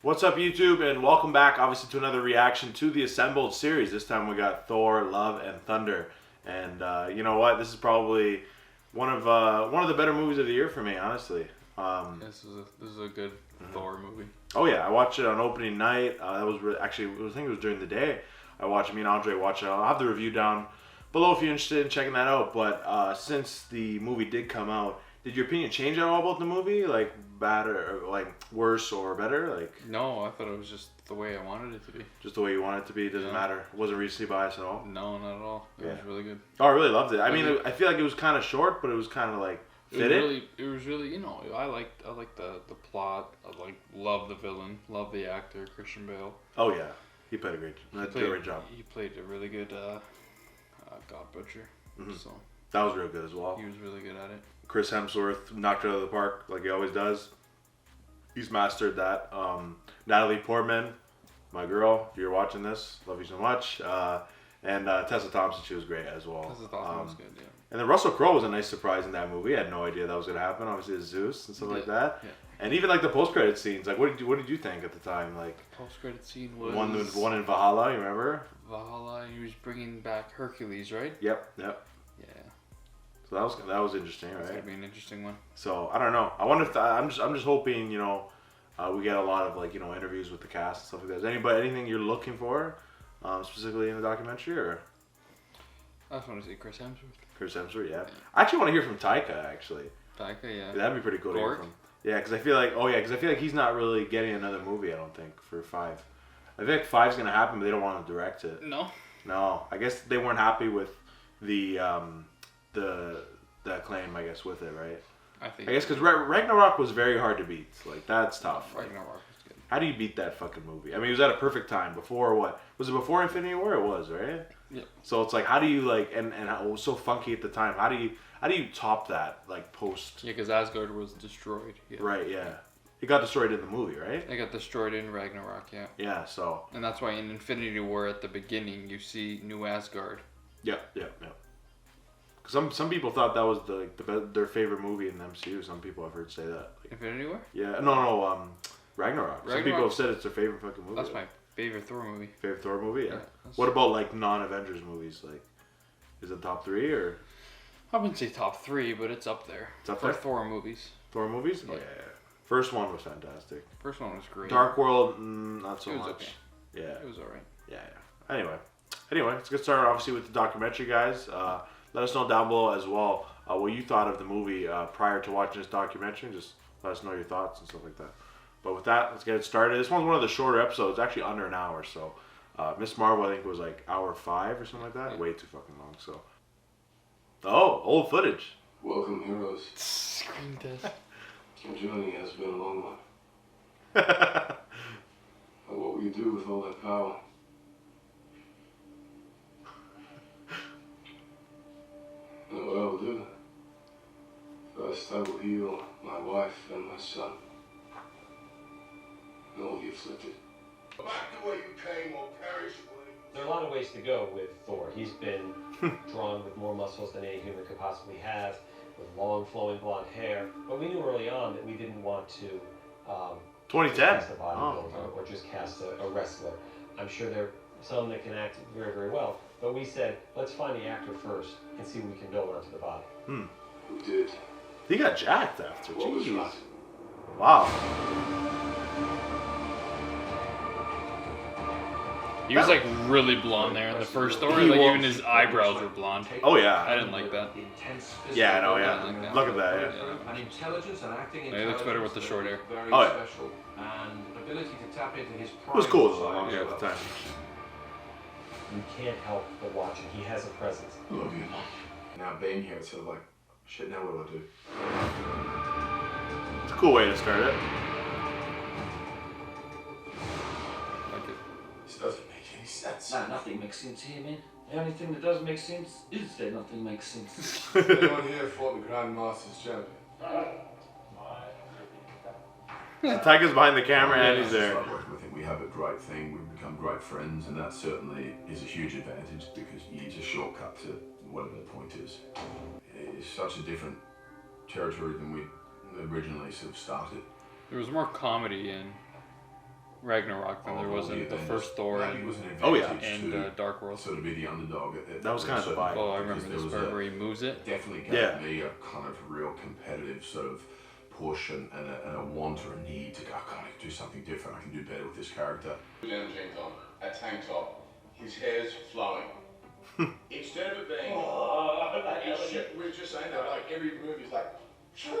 What's up, YouTube, and welcome back, obviously, to another reaction to the Assembled series. This time we got Thor, Love, and Thunder, and you know what? This is probably one of the better movies of the year for me, honestly. This is a good Thor movie. Oh yeah, I watched it on opening night. That was actually, I think it was during the day. I watched. Me and Andre watched it. I'll have the review down below if you're interested in checking that out. But since the movie did come out, did your opinion change at all about the movie? Like bad or like worse or better? Like No, I thought it was just the way I wanted it to be. just the way you want it to be. Doesn't matter. It wasn't recency biased at all. No, not at all. It was really good. Oh, I really loved it. I mean, I feel like it was kind of short, but it was kind of like fitted. It was really, you know, I liked the plot. I love the villain, love the actor Christian Bale. Oh yeah, he played a great job. He played a really good God Butcher. So That was real good as well. he was really good at it. Chris Hemsworth knocked it out of the park like he always does. He's mastered that. Natalie Portman, my girl, if you're watching this, love you so much. And Tessa Thompson, she was great as well. Tessa Thompson was good, yeah. And then Russell Crowe was a nice surprise in that movie. I had no idea that was going to happen. Obviously, it's Zeus and stuff like that. Yeah. And even like the post-credit scenes. Like, what did you think at the time? Like Post-credit scene was one in Valhalla. You remember? Valhalla. He was bringing back Hercules, right? Yep. Yeah. So that was interesting, right? That's gonna be an interesting one. So I don't know. I wonder if I'm just hoping, you know, we get a lot of like, you know, interviews with the cast and stuff like that. Is anything you're looking for, specifically in the documentary, or? I just want to see Chris Hemsworth. Chris Hemsworth, yeah. I actually want to hear from Taika, actually. Taika, yeah. That'd be pretty cool to hear Gork? from. Yeah, because I feel like he's not really getting another movie. I don't think for 5. I think 5's gonna happen, but they don't want to direct it. No. No, I guess they weren't happy with the acclaim, I guess, with it, right? I guess because Ragnarok was very hard to beat. Like, that's tough. Ragnarok was good. How do you beat that fucking movie? I mean, it was at a perfect time. Before what? Was it before Infinity War? It was, right? Yeah. So it's like, how do you like, and it was so funky at the time. How do you top that, like, post? Yeah, because Asgard was destroyed. Yeah. Right. Yeah. It got destroyed in the movie, right? It got destroyed in Ragnarok. Yeah. Yeah. So. And that's why in Infinity War at the beginning you see New Asgard. Yep. Some people thought that was their favorite movie in the MCU. Some people I've heard say that. Like, Infinity War? Yeah. No. Ragnarok. Some people have said it's their favorite fucking movie. That's my favorite Thor movie. Favorite Thor movie? Yeah. What about like non-Avengers movies? Like, is it top 3 or? I wouldn't say top 3, but it's up there. It's up for there? Thor movies. Thor movies? Yeah. Oh, yeah. First one was fantastic. First one was great. Dark World, not so It was much. okay. Yeah. It was alright. Yeah. Anyway, let's get started obviously with the documentary, guys. Let us know down below as well what you thought of the movie prior to watching this documentary. Just let us know your thoughts and stuff like that. But with that, let's get it started. This one's one of the shorter episodes, actually under an hour. So Miss Marvel, I think, was like hour 5 or something like that. Yeah. Way too fucking long. So. Oh, old footage. Welcome, heroes. Screen test. Your journey has been a long one. But what will you do with all that power? I know what I will do. First, I will heal my wife and my son. And all the afflicted. Back the way you came or perish away. There are a lot of ways to go with Thor. He's been drawn with more muscles than any human could possibly have, with long flowing blonde hair. But we knew early on that we didn't want to 2010. cast a bodybuilder or just cast a wrestler. I'm sure there are some that can act very, very well. But we said, let's find the actor first and see what we can build onto the body. Who did? He got jacked after. What was Jeez. right? Wow. He was like really blonde there in the first Thor. He Like was. even his eyebrows were blonde. Oh yeah. I didn't like that. Yeah, I know. Yeah. I like that. Look at that. Yeah. Yeah. And intelligence and acting Yeah, he looks better with the short hair. Very Oh, yeah. special. And ability to tap into his It was cool prime though. side Yeah, as at the well. time. You can't help but watch him. He has a presence. I love you. Now being here, it's sort of like, shit, now what do I do? It's a cool way to start it. Like it. This doesn't make any sense. Nah, nothing makes sense here, man. The only thing that does make sense is that nothing makes sense. Anyone here fought the Grand Master's champion? Tiger's behind the camera and he's there. I think we have a great thing. We've become great friends, and that certainly is a huge advantage because it's a shortcut to whatever the point is. It's such a different territory than we originally sort of started. There was more comedy in Ragnarok than there was in the first Thor Maybe it was an Oh, yeah. advantage and to Dark World. sort of be the underdog. That was kind of the vibe. Oh, I Because remember there this was part where he moves it. definitely gave Yeah. me a kind of real competitive sort of push and a want or a need to go, God, I can do something different. I can do better with this character. Denim jeans on, a tank top, his hair's flowing. Instead of it being, we were just saying that, like every move is like, you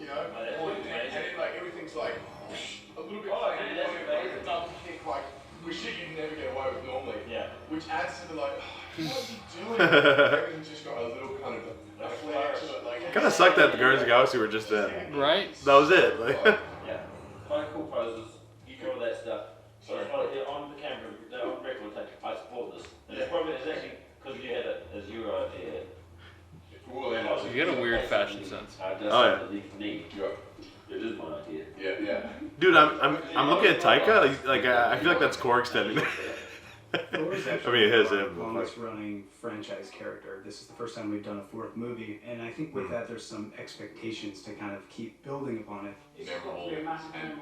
know, and then like everything's like a little bit flat, a double kick, like we shit you'd never get away with normally. Yeah. Which adds to the like, what's he doing? Everything's just got a little kind of a flair to it. Like, Kind of sucked that the Guardians of the Galaxy were just that. Right? That was it. Like, Yeah, quite cool poses. You do all that stuff. So it's like, on the camera, on record, like, I support this. And it's probably it's actually because you had it as your idea. You get a weird fashion sense. I just Oh, yeah. believe me. It is my idea. yeah. dude, I'm looking at Taika. Like I feel like that's Korg standing Thor's I actually mean, it is our him. But longest running franchise character. This is the first time we've done a fourth movie, and I think with that there's some expectations to kind of keep building upon it. Memorable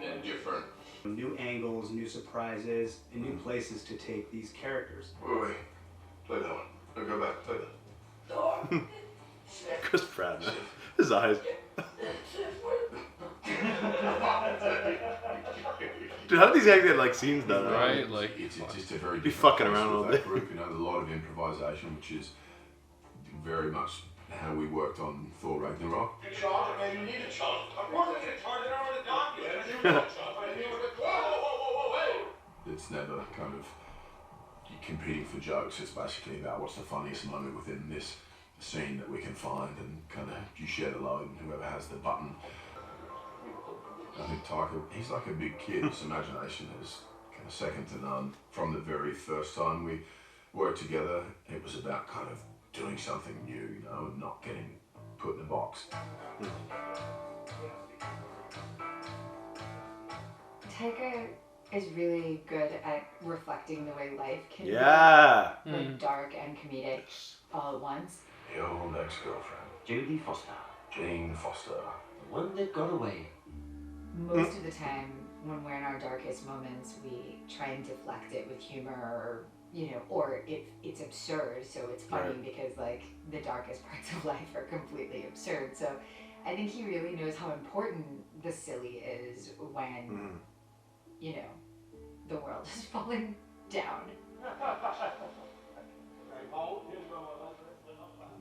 and different. New angles, new surprises, and new places to take these characters. Wait, play that one. No, go back, play that. Chris Pratt, man. His eyes. Dude, how do these guys get like scenes done? Right? Like, It's just a very Be different fucking place around with all that day. group, you know, a lot of improvisation, which is very much how we worked on Thor Ragnarok. Chocolate, man, you need a chocolate. I'm working it, turn it over the document. It's never kind of competing for jokes. It's basically about what's the funniest moment within this scene that we can find, and kind of you share the load, and whoever has the button. I think Taika, he's like a big kid. His imagination is kind of second to none. From the very first time we worked together, it was about kind of doing something new, you know, and not getting put in a box. Taika is really good at reflecting the way life can Yeah. be, like dark and comedic all at once. The old ex-girlfriend, Jodie Foster, Jane Foster. the one that got away. Most of the time, when we're in our darkest moments, we try and deflect it with humor, or or it's absurd, so it's funny because like the darkest parts of life are completely absurd. So I think he really knows how important the silly is when the world is falling down.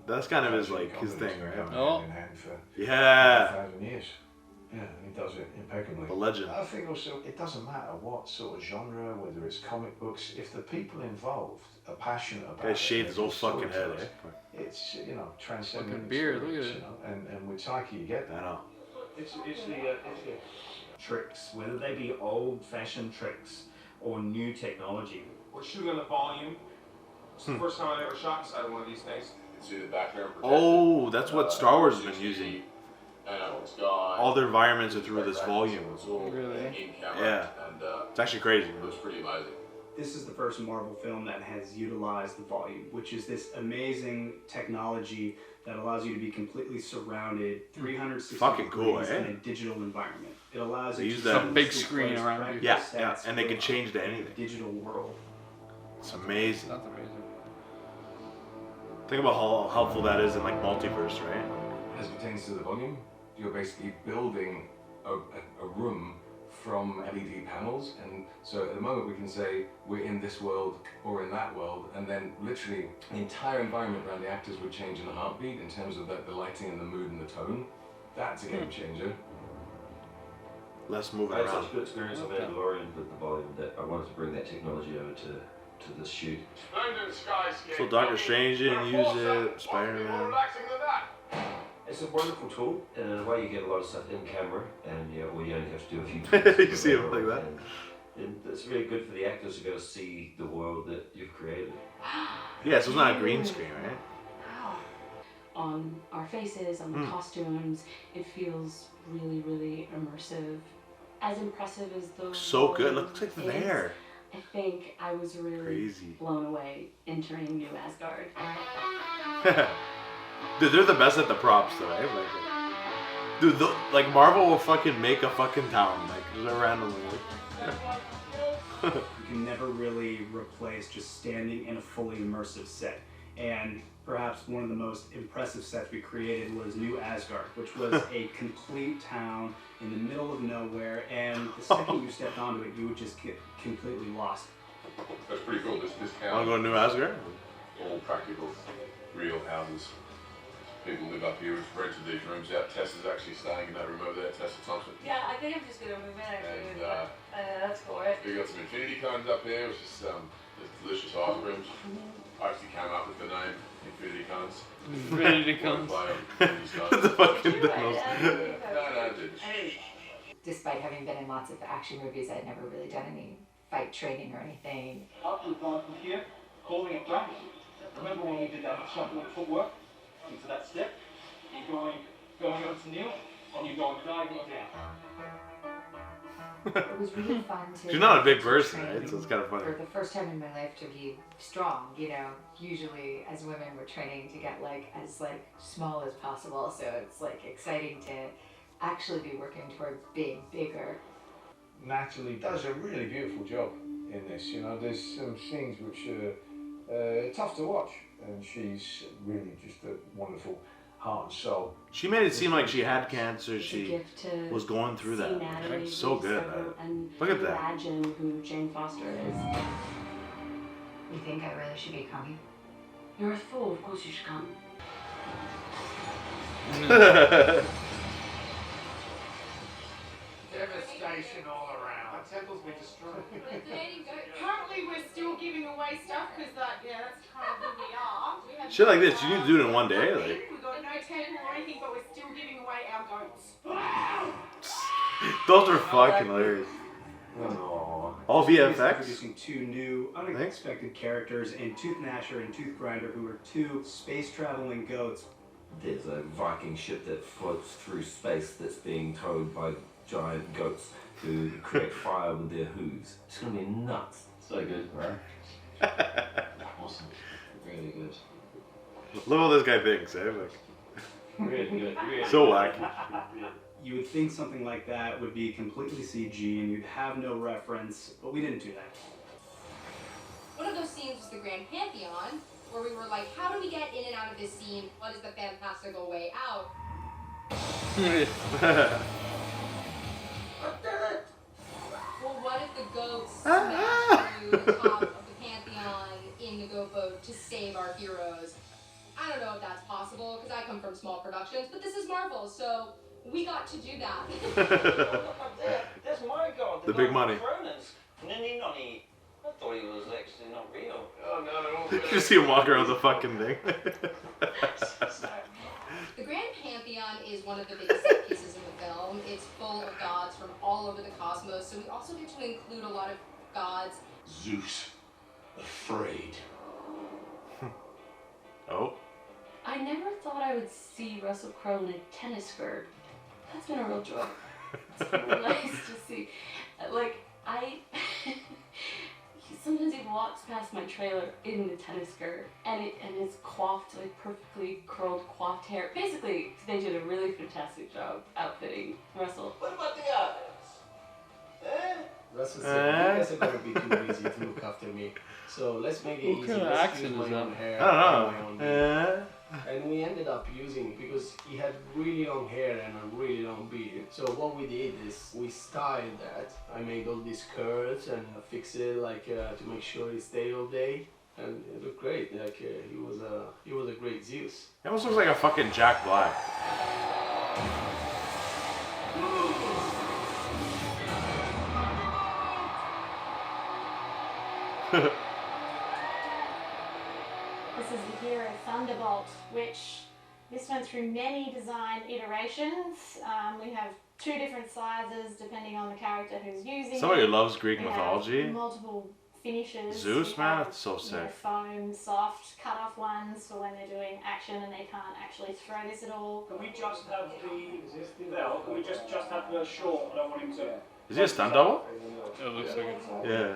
That's kind of his like his thing, right? Oh. Yeah. 1,000 years. Yeah, and he does it impeccably. The legend. I think also it doesn't matter what sort of genre, whether it's comic books, if the people involved are passionate about Guy it. shaved his whole fucking head, storytellers, eh? It's transcendent. Fucking beard, look at experience, it. You know? And with Taika you get I that. know. It's the tricks, whether they be old-fashioned tricks or new technology. We're shooting on the volume. It's the first time I ever shot inside of one of these things. See the background. Oh, that's what Star Wars has been using. I know it's gone. All their environments are through this volume. Really? In camera. Yeah. And It's actually crazy. it was pretty amazing. This is the first Marvel film that has utilized the volume, which is this amazing technology that allows you to be completely surrounded 360 Fucking cool, degrees eh? in a digital environment. It allows They you use to that- Some big seamlessly screen place around you. practical Yeah, yeah, stats and they can from change to the anything. digital world. It's amazing. That's amazing. Think about how helpful that is in like multiverse, right? As it pertains to the volume, you're basically building a room from LED panels, and so at the moment we can say we're in this world or in that world, and then literally the entire environment around the actors would change in a heartbeat in terms of the lighting and the mood and the tone. That's a game changer. Less moving I had around. such a good experience on Mandalorian with the volume that I wanted to bring that technology over to this shoot. Splendid skyscape. So Doctor Strange didn't use it. Spider-Man. Relaxing than that. It's a wonderful tool, and in a way you get a lot of stuff in camera, and you only have to do a few tweaks. You see it like that? And it's really good for the actors to be able to see the world that you've created. Yeah, so it's not a green screen, right? On our faces, on the costumes, it feels really, really immersive. As impressive as the So good. world Looks like is, there. I think I was really Crazy. blown away entering New Asgard. Dude, they're the best at the props, though, right? Dude, like Marvel will fucking make a fucking town, like just randomly. You can never really replace just standing in a fully immersive set. And perhaps one of the most impressive sets we created was New Asgard, which was a complete town in the middle of nowhere, and the second you stepped onto it, you would just get completely lost. That's pretty cool. This town. Want to go to New Asgard? All practical, real houses. People live up here. We've rented these rooms out. Tess is actually staying in that room over there, Tessa Thompson. Yeah, I think I'm just gonna move in actually. And That's cool, right? we got some infinity cones up here, which is there's delicious ice creams. I actually came up with the name Infinity Cones. Infinity Cones. The fucking Donald. No, I didn't. Despite having been in lots of action movies, I'd never really done any fight training or anything. Up we've gone from here, calling it back. Remember when we did that shuffle of footwork into that step? You're going up to kneel, and you're going diagonal down. It was really fun to. She's not a big person, train right? So it's kind of funny. For the first time in my life to be strong, you know. Usually, as women, we're training to get as small as possible. So it's exciting to actually be working towards being bigger. Natalie does a really beautiful job in this. You know, there's some scenes which are tough to watch, and she's really just a wonderful heart and soul. She made it seem like she had cancer. It's a She gift to was going through that. see Natalie She's so good at struggle it. and Look at that. imagine who Jane Foster is. You think I really should be coming? You're a fool, of course you should come. Devastation all around. Our temple's been destroyed. Currently, we're still giving away stuff because that's kind of who we are. We have Shit like this, you need to do it in one day. We've got no temple or anything, but we're still giving away our goats. Those are fucking hilarious. All VFX? Introducing two new, unexpected characters in Tooth Gnasher and Tooth Grinder, who are two space-traveling goats. There's a Viking ship that floats through space that's being towed by giant goats who create fire with their hooves. It's gonna be nuts. So good, right? Awesome. Really good. Look what this guy thinks, eh? Really good. Really So good. wacky. You would think something like that would be completely CG and you'd have no reference, but we didn't do that. One of those scenes was the Grand Pantheon, where we were like, how do we get in and out of this scene? What is the fantastical way out? Well, what if the goats smash through the top of the Pantheon in the goat boat to save our heroes? I don't know if that's possible, because I come from small productions, but this is Marvel, so we got to do that. That's my god. The big money. Cronus. Ninny. I thought he was actually not real. Oh no. You see him walk around the fucking thing. The Grand Pantheon is one of the biggest set pieces in the film. It's full of gods from all over the cosmos, so we also get to include a lot of gods. Zeus, afraid. Oh. I never thought I would see Russell Crowe in a tennis skirt. That's been a real joy. It's been nice to see. Sometimes he walks past my trailer in the tennis skirt, and it's coiffed, perfectly curled, coiffed hair. Basically, they did a really fantastic job outfitting Russell. What about the others? Russell said, you guys are going to be too busy to look after me. So let's make it What easy. kind of Let's accent use is my that? own hair. I don't know. and my own beard. And we ended up using, because he had really long hair and a really long beard. So what we did is we styled that. I made all these curls and fixed it to make sure it stayed all day. And it looked great. He was a great Zeus. He almost looks like a fucking Jack Black. This is the Hero Thunderbolt, which this went through many design iterations. We have two different sizes depending on the character who's using Somebody it. who loves Greek We have mythology. multiple finishes. Zeus, We man, have, that's so sick. Foam, soft, cut-off ones for when they're doing action and they can't actually throw this at all. Can we just have the bell? Can we just have the short? I don't want him to. Is he a stunt double? It looks like it. Yeah.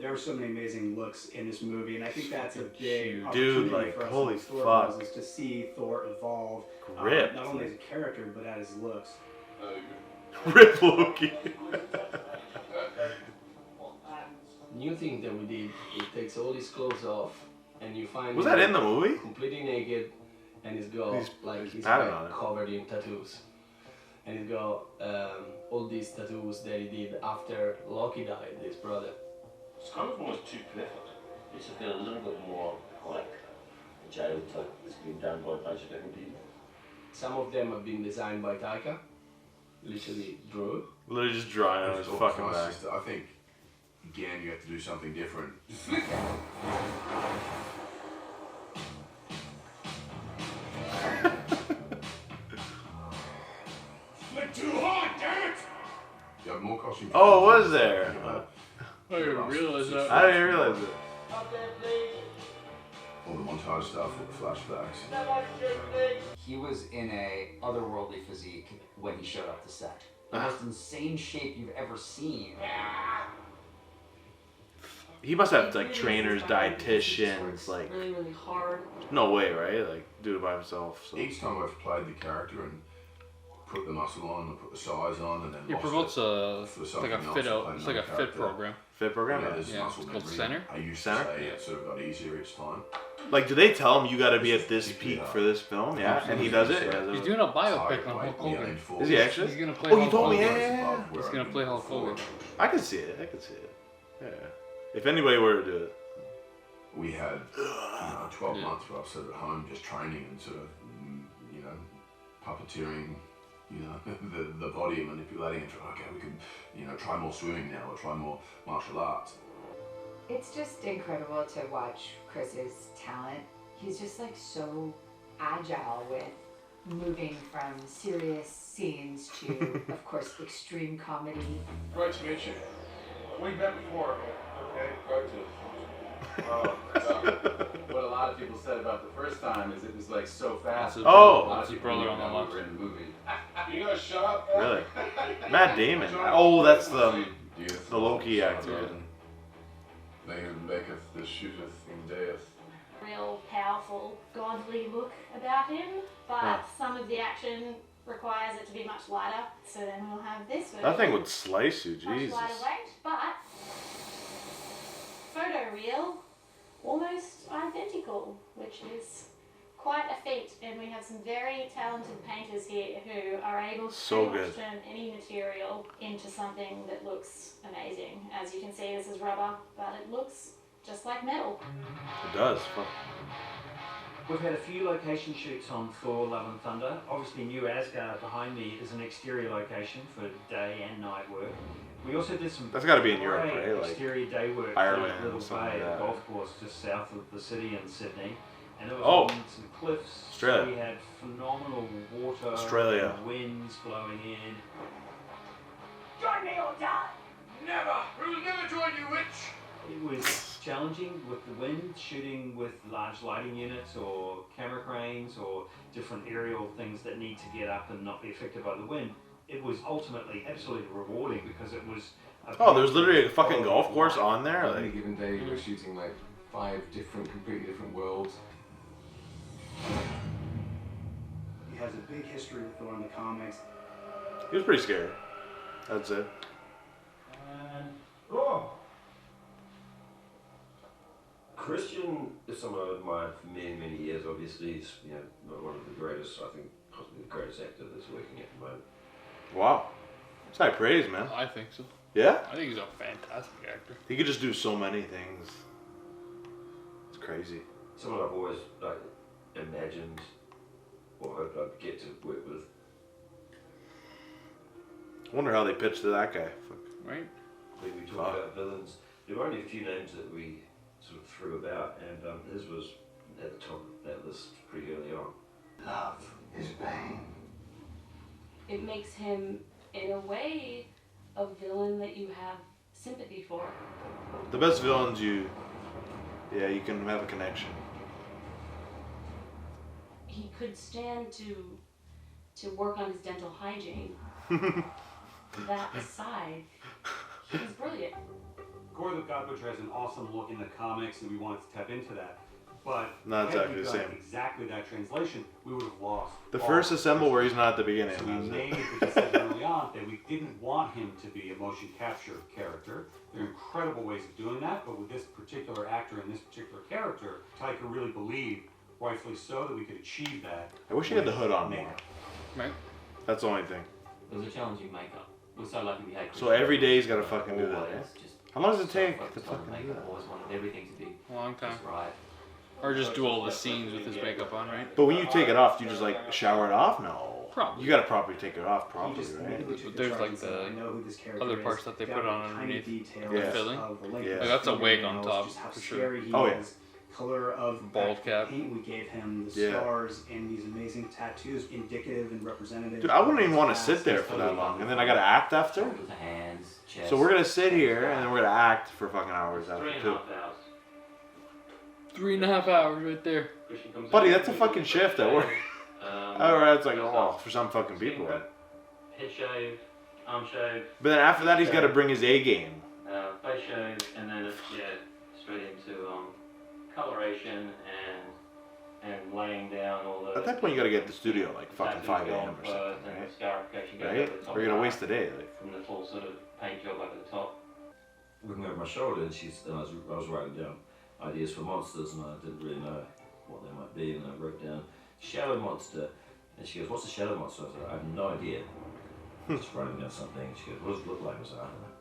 There were so many amazing looks in this movie, and I think that's a big Dude, opportunity like, for us holy as Thor fuck. fans, is to see Thor evolve, Ripped. not only as a character, but as his looks. Rip Loki. new thing that we did, it takes all his clothes off, and you find Was him that in the movie? completely naked, and he's got his pattern back on it. covered in tattoos, and he's got all these tattoos that he did after Loki died, his brother. It's kind of almost too perfect. It should feel a little bit more like a jail type that's been done by a bunch of different people. Some of them have been designed by Taika, literally drew. Literally just drawing on his fucking Nice, back. just- I think, again, you have to do something different. Flick too hard, damn it! You have more costume. Oh, was there? I didn't realize that. I didn't realize it. All the montage stuff, all the flashbacks. He was in a otherworldly physique when he showed up to set. The most insane shape you've ever seen. He must have like trainers, dietitians, like really, really hard. no way, right? Like do it by himself. So. Each time I've played the character and put the muscle on and put the size on and then He lost promotes it a for like something a else fit to out. play It's like a another fit character. program. Fit program? Yeah, there's Yeah, muscle it's called memory. Center. I used Center? to say it sort of got easier each time. Like, do they tell him you got to be at this peak for this film? Yeah, and he does it. Yeah, He's doing a biopic on Hulk Hogan. Is he actually? He's gonna play Oh, you Hulk told me. Hogan. Yeah. He's gonna play Hulk Hogan. I could see it. I could see it. Yeah. If anybody were to do it. We had 12 months where I was sort of at home just training and sort of, puppeteering, the body and manipulating and trying, okay, we can, try more swimming now or try more martial arts. It's just incredible to watch Chris's talent. He's just like so agile with moving from serious scenes to, of course, extreme comedy. Great to meet you. We met before, okay? Great to. What a lot of people said about the first time is it was like so fast. Oh! A lot of That's his people brother knew on the that we left. were in the movie. You guys shut up. Really? Matt Damon. Oh, that's the Loki actor. They maketh the shooteth in death. Real powerful, godly look about him, but Huh. some of the action requires it to be much lighter. So then we'll have this version. That thing would slice you, much Jesus. lighter weight, but photoreal, almost identical, which is quite a feat. And we have some very talented painters here who are able to So pretty much good. turn any material into something that looks amazing. As you can see, this is rubber, but it looks just like metal. It does. Fuck. We've had a few location shoots on Thor: Love and Thunder. Obviously, New Asgard behind me is an exterior location for day and night work. We also did some That's gotta be in Europe, great right? Like exterior day work Ireland at or Little something Bay, like that. golf course just south of the city in Sydney. And it was Oh. on some cliffs. Australia. We had phenomenal water, Australia. and winds blowing in. Join me or die! Never! We will never join you, witch! It was challenging with the wind, shooting with large lighting units or camera cranes or different aerial things that need to get up and not be affected by the wind. It was ultimately absolutely rewarding because it was Oh, there's literally a fucking golf course on there. On any Like, given day, we're shooting like 5 completely different worlds. He has a big history with Thor in the comics. he was pretty scary. That's it. Oh! Christian is someone I've admired for many, many years. Obviously, he's one of the greatest, I think, possibly the greatest actor that's working at the moment. Wow. It's high praise, man. I think so. Yeah? I think he's a fantastic actor. He could just do so many things. It's crazy. Someone I've always imagined or hoped I'd get to work with. I wonder how they pitched to that guy. Fuck. Right? We talked about villains. There were only a few names that we sort of threw about, and his was at the top of that list pretty early on. Love is pain. It makes him, in a way, a villain that you have sympathy for. The best villains you can have a connection. He could stand to work on his dental hygiene. That aside, he's brilliant. Gore the God Butcher has an awesome look in the comics, and we wanted to tap into that. But Not had exactly we the done same. exactly that translation, we would have lost. The all first of assemble where he's not at the beginning. So we that's it. made the decision early on that we didn't want him to be a motion capture character. They're incredibly incredible ways of doing that, but with this particular actor and this particular character, Taika really believed, rightfully so, that we could achieve that. I wish he had the hood on more. Right. That's the only thing. It was a challenging makeup. We're so lucky we had. So every day he's got to fucking do that. Always Yeah? just How long does it so take focused to on fucking the do makeup. that? Always wanted everything to be A long time. just right. Or just do all the scenes with his makeup on, right? But when you take it off, do you just like shower it off? No. Probably. You got to properly take it off properly, He just right? immediately took But the there's charge like and said, the "I know who this character other is." parts that they Down put to on tiny underneath. details Yeah. Filling. of the Like, leg, that's a wig on fingernails, top, just how for sure. scary he Oh, yeah. is. Color of Bald cap. paint we gave him, the Yeah. stars, and these amazing tattoos, indicative and representative. Dude, I wouldn't of even his want to past. sit there for that long, and then I got to act after. Shoulders, hands, chest. So we're gonna sit here, and then we're gonna act for fucking hours after 3.5 too. hours. 3.5 hours right there. Christian comes Buddy, in, that's a fucking shift at work. Alright, it's like, oh, for some fucking people. Head shave, arm shave, But then after that, he's got to bring his A game. face shave, and then it's straight into coloration and laying down all the. At that point, you got to get to the studio like fucking tattoos 5 going a.m. or first, something, and right? the scarification goes Right? over the top Or you're gonna part waste the day. Like. from the full sort of paint job up at the top. Looking over my shoulder, and I was writing down ideas for monsters, and I didn't really know what they might be, and I wrote down shadow monster, and she goes, "What's a shadow monster?" I was like, "I have no idea." Just writing down something. She goes, "What does it look like?" I was like, "I don't know."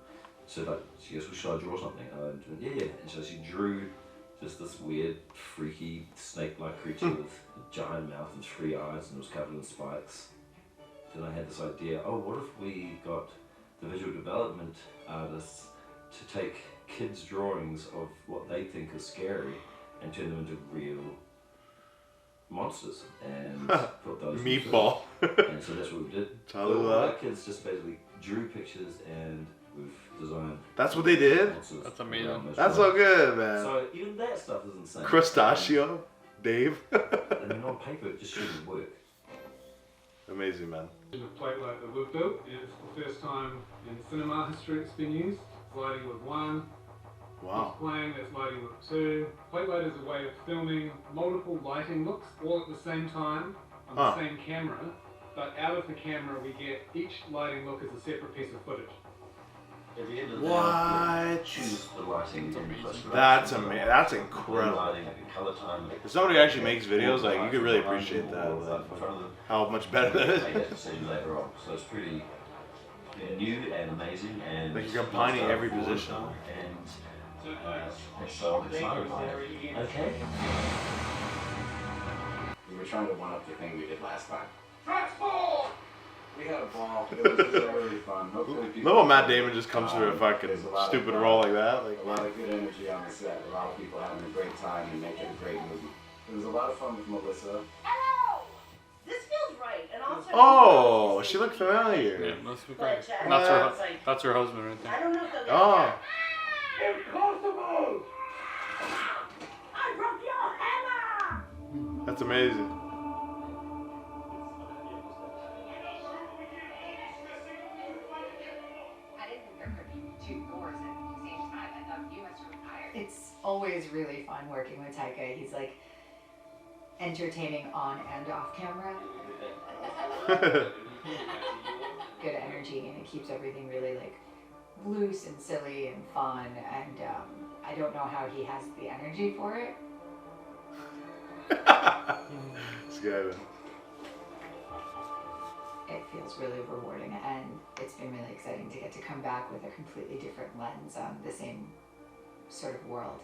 So like, she goes, "Well, should I draw something?" And I went, "Yeah." And so she drew just this weird, freaky, snake-like creature with a giant mouth and 3 eyes, and it was covered in spikes. Then I had this idea, oh, what if we got the visual development artists to take kids' drawings of what they think is scary and turn them into real monsters and put those Meatball. and so that's what we did. Tell So you our what. kids just basically drew pictures and we've designed. That's what they did? monsters That's amazing. around those That's drawings. so good, man. So even that stuff is insane. Crustachio, Dave. And then on paper it just shouldn't work. Amazing, man. The plate light that we've built is the first time in cinema history it's been used. It's lighting with 1. Wow. It's playing, that's lighting with 2. Plate light is a way of filming multiple lighting looks all at the same time on the same camera, but out of the camera we get each lighting look as a separate piece of footage. At the end of What? Choose the lighting. That's amazing. That's incredible. Lighting, color time. If somebody who actually makes videos, like you could really appreciate that. Like, how much better that is. I get to see later on, so it's pretty new and amazing, and Like you're combining every position. And so I'm excited about it. Okay. We were trying to one up the thing we did last time. Transform! We had a ball. It was really fun. Hopefully people. Remember when Matt Damon just comes through a fucking There's a lot of stupid fun. role like that? Like, a lot of good energy on the set. A lot of people having a great time and making a great movie. It was a lot of fun with Melissa. Hello! This feels right, and also. oh, she looked familiar. Yeah, must be But, great. uh, That's her husband right I there. don't know if they'll get Oh, Impossible! I broke your hammer! that's amazing. I didn't think there could be 2 Thors at the same time. I thought you must retire. It's always really fun working with Taika. He's like entertaining on and off camera. Good energy, and it keeps everything really like loose and silly and fun. And I don't know how he has the energy for it. This guy, man. It feels really rewarding, and it's been really exciting to get to come back with a completely different lens on the same sort of world.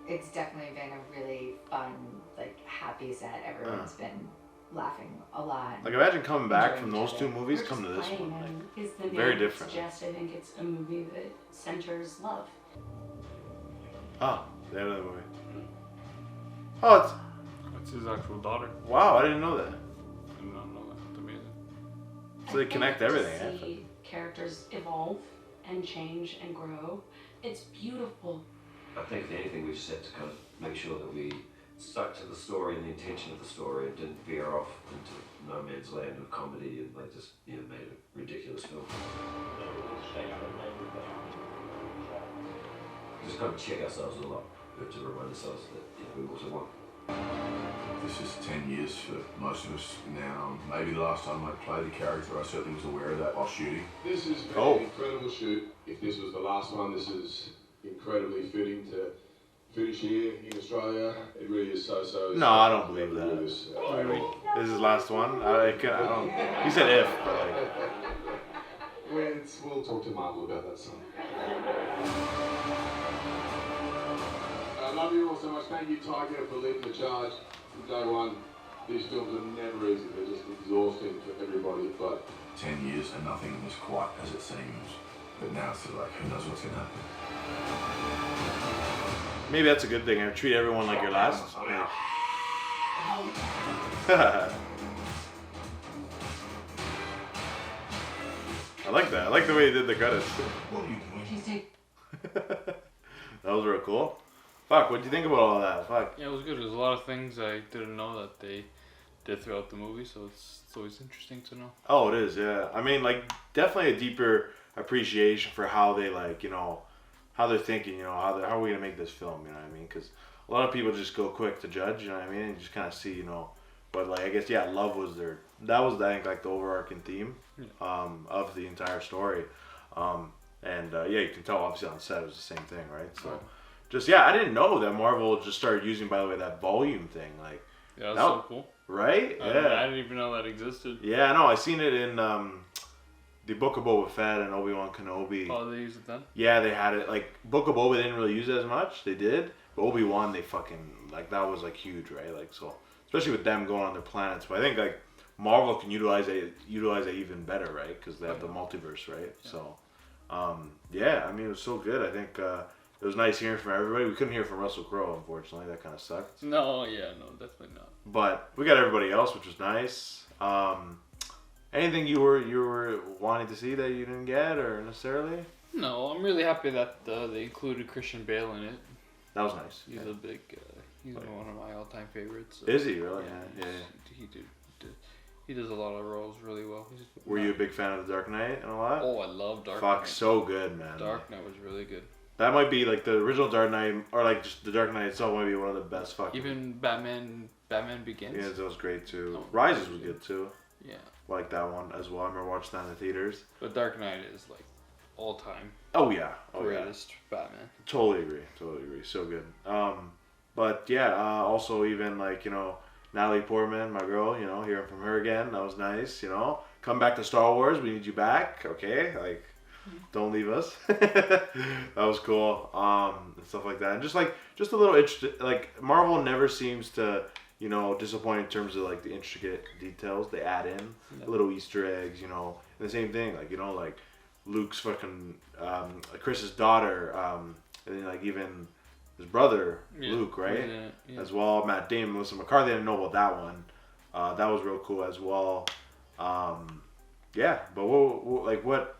It's definitely been a really fun, like, happy set. Everyone's been laughing a lot. Like imagine coming back from enjoying those each 2 other. movies, We're come to just this playing, one. and is the Very name different. Suggest, I think it's a movie that centers love. Ah, the end of the movie. Oh, it's. That's his actual daughter. Wow, I didn't know that. I did not know that. That's amazing. So they connect everything, To eh? see characters evolve and change and grow. It's beautiful. I think if anything, we just had to kind of make sure that we stuck to the story and the intention of the story and didn't veer off into no man's land of comedy and like just made a ridiculous film. Just kind of check ourselves a lot to remind ourselves that we also want. this is 10 years for most of us now. Maybe the last time I played the character, I certainly was aware of that while shooting. This has been an incredible shoot. If this was the last one, this is incredibly fitting to finish here in Australia. It really is so. No, I don't believe that. This is the last one? I don't. You said if, but like. We'll talk to Marvel about that son. I love you all so much. Thank you, Tiger, for leading the charge from day one. These films are never easy. They're just exhausting for everybody. But 10 years and nothing was quite as it seems. But now it's sort of like, who knows what's going to happen. Maybe that's a good thing. Treat everyone like your last. I like that. I like the way he did the credits. That was real cool. Fuck, what'd you think about all that? Fuck. Yeah, it was good. There's a lot of things I didn't know that they did throughout the movie, so it's always interesting to know. Oh, it is, yeah. I mean, like, definitely a deeper appreciation for how they, like, you know, how they're thinking, you know, how are we going to make this film, you know what I mean? Because a lot of people just go quick to judge, you know what I mean? And just kind of see, you know, but, like, I guess, yeah, love was that was, I think, like, the overarching theme of the entire story. Yeah, you can tell, obviously, on set it was the same thing, right? So, just, yeah, I didn't know that Marvel just started using, by the way, that volume thing, like. Yeah, that's so cool. Right? I didn't even know that existed. Yeah, I know. I seen it in the Book of Boba Fett and Obi-Wan Kenobi. Oh, they used it then? Yeah, they had it. Like, Book of Boba didn't really use it as much. They did. But Obi-Wan, they fucking, like, that was, like, huge, right? Like, so, especially with them going on their planets. But I think, like, Marvel can utilize it even better, right? Because they have the multiverse, right? Yeah. So, yeah, I mean, it was so good. I think it was nice hearing from everybody. We couldn't hear from Russell Crowe, unfortunately. That kind of sucked. No, definitely not. But we got everybody else, which was nice. Anything you were wanting to see that you didn't get, or necessarily? No, I'm really happy that they included Christian Bale in it. That was nice. He's a big. He's one of my all-time favorites. So. Is he really? Yeah. He does a lot of roles really well. Were you a big fan of The Dark Knight and all that? Oh, I love Dark Knight. Fuck, so good, man. Dark Knight was really good. That might be like the original Dark Knight, or like just The Dark Knight itself might be one of the best fucking. Even Batman Begins. Yeah, that was great too. Rises was good too. Yeah. Like that one as well. I remember watching that in the theaters. But Dark Knight is like all time. Oh yeah. Greatest Batman. Totally agree. So good. But yeah, also even like, you know, Natalie Portman, my girl, you know, hearing from her again, that was nice, you know. Come back to Star Wars, we need you back, okay? Like, don't leave us. That was cool. And stuff like that. And just a little interesting, like, Marvel never seems to, you know, disappoint in terms of like the intricate details they add in, little Easter eggs, you know. And the same thing, like, you know, like Luke's fucking, Chris's daughter, and then like even his brother, Luke, right? Yeah. As well, Matt Damon, Melissa McCarthy, I didn't know about that one. That was real cool as well. Yeah, but what,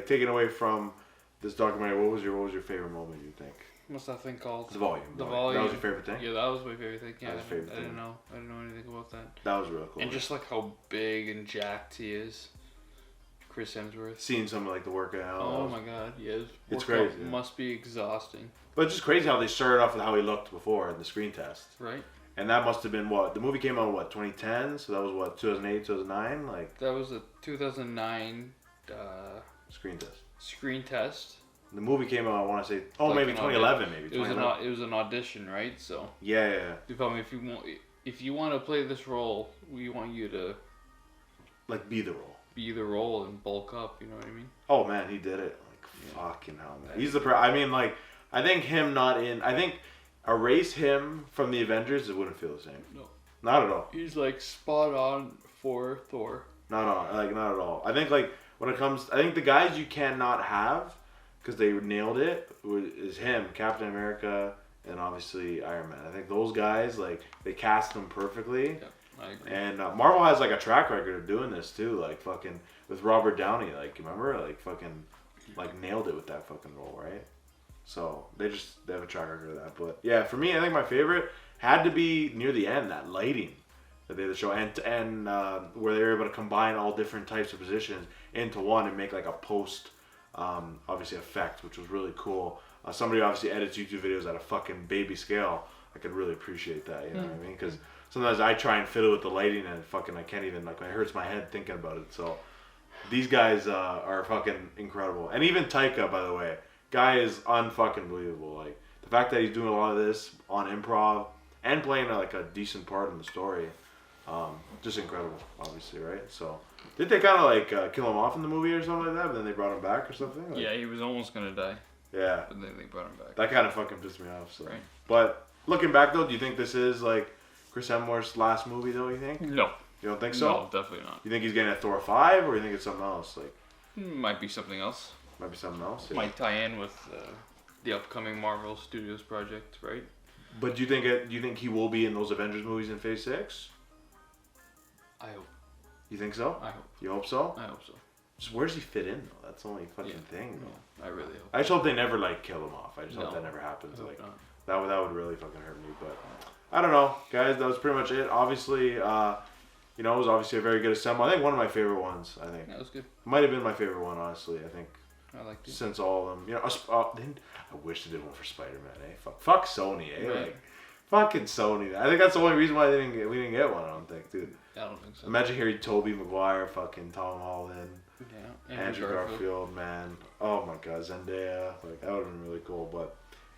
taking away from this documentary, what was your favorite moment, you think? What's that thing called? The volume. The volume. That was your favorite thing? Yeah, that was my favorite thing. Yeah, that was your favorite I thing. didn't know anything about that. That was real cool. And just like how big and jacked he is. Chris Hemsworth. Seeing some of like the workout. Oh my god, yes. It's crazy. Yeah. Must be exhausting. But it's just crazy how they started off with how he looked before in the screen test. Right. And that must have been what? The movie came out in what, 2010? So that was what, 2008, 2009? Like that was a 2009 screen test. Screen test. The movie came out, I want to say, maybe 2011, maybe. It was an audition, right? So. Yeah. They told me if you want to play this role, we want you to. Like be the role. Be the role and bulk up. You know what I mean? Oh man, he did it. Like fucking hell, man. He's the. I mean, like, I think him not in. I think erase him from the Avengers, it wouldn't feel the same. No. Not at all. He's like spot on for Thor. Not at all. I think like when it comes, I think the guys you cannot have, because they nailed it, is him, Captain America, and obviously Iron Man. I think those guys, like, they cast them perfectly. Yeah, I agree. And Marvel has like a track record of doing this too, like fucking with Robert Downey, like, remember, like fucking, like nailed it with that fucking role, right? So they have a track record of that. But yeah, for me, I think my favorite had to be near the end, that lighting that they had the show, and where they were able to combine all different types of positions into one and make like a post, obviously effect, which was really cool. Somebody obviously edits YouTube videos at a fucking baby scale. I could really appreciate that, you know what I mean? Because sometimes I try and fiddle with the lighting and fucking I can't even, like, it hurts my head thinking about it. So these guys are fucking incredible. And even Taika, by the way, guy is unfucking believable. Like, the fact that he's doing a lot of this on improv and playing like a decent part in the story, just incredible, obviously, right? So, did they kind of like kill him off in the movie or something like that, but then they brought him back or something? Like, Yeah, he was almost gonna die. Yeah. But then they brought him back. That kind of fucking pissed me off. So. Right. But looking back though, do you think this is like Chris Hemsworth's last movie though? You think? No. You don't think so? No, definitely not. You think he's getting a Thor 5, or you think it's something else? Like, Might be something else. Might be something else. Yeah. Might tie in with the upcoming Marvel Studios project, right? But do you think he will be in those Avengers movies in Phase 6? I hope. You think so? I hope. You hope so? I hope so. Just where does he fit in though? That's the only fucking thing. Though. I really hope. I just hope they never like kill him off. I just hope No, that never happens. I hope Like not. that would really fucking hurt me. But I don't know, guys. That was pretty much it. Obviously, you know, it was obviously a very good assemble. I think one of my favorite ones. I think that was good. Might have been my favorite one, honestly. I think. I liked it. Since all of them, you know, I wish they did one for Spider-Man. Fuck Sony, Right. Like, fucking Sony. I think that's the only reason why we didn't get one. I don't think, dude. I don't think so. Imagine hearing Tobey Maguire, fucking Tom Holland, Yeah. Andrew Garfield, man. Oh my God, Zendaya. Like that would have been really cool. But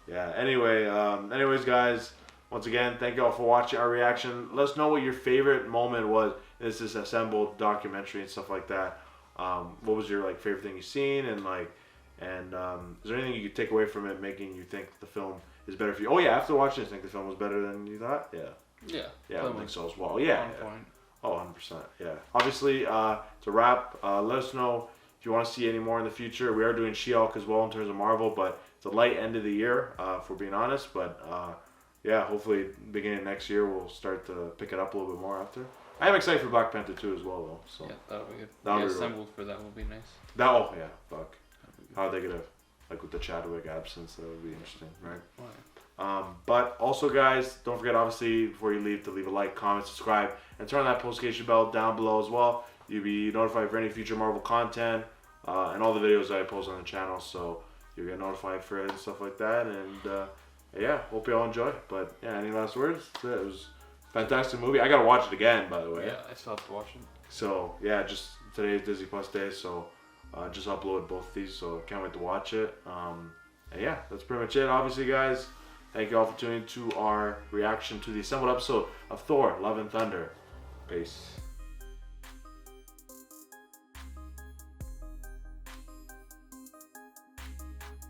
yeah. Anyway, anyways, guys. Once again, thank you all for watching our reaction. Let us know what your favorite moment was in this assembled documentary and stuff like that. What was your like favorite thing you've seen, and is there anything you could take away from it making you think the film is better for you? Oh yeah, after watching this, think the film was better than you thought? Yeah. Yeah. I think so as well. Yeah. On point. Oh, 100%. Yeah. Obviously, to wrap, let us know if you want to see any more in the future. We are doing She-Hulk as well in terms of Marvel, but it's a light end of the year, if we're being honest. But yeah, hopefully beginning of next year we'll start to pick it up a little bit more after. I am excited for Black Panther 2 as well, though. So Yeah, that'll be good. That'll be assembled for that will be nice. Oh yeah, fuck. How are they gonna, like with the Chadwick absence? That would be interesting, right? But also, guys, don't forget, obviously, before you leave, to leave a like, comment, subscribe, and turn on that notification bell down below as well. You'll be notified for any future Marvel content and all the videos that I post on the channel, so you'll get notified for it and stuff like that. And yeah, hope you all enjoy. But yeah, any last words? That's it. It was a fantastic movie. I gotta watch it again, by the way. Yeah, I still have to watch it. So yeah, just today is Disney Plus Day, so just upload both of these, so can't wait to watch it. And yeah, that's pretty much it. Obviously, guys, thank you all for tuning to our reaction to the assembled episode of Thor: Love and Thunder. Peace.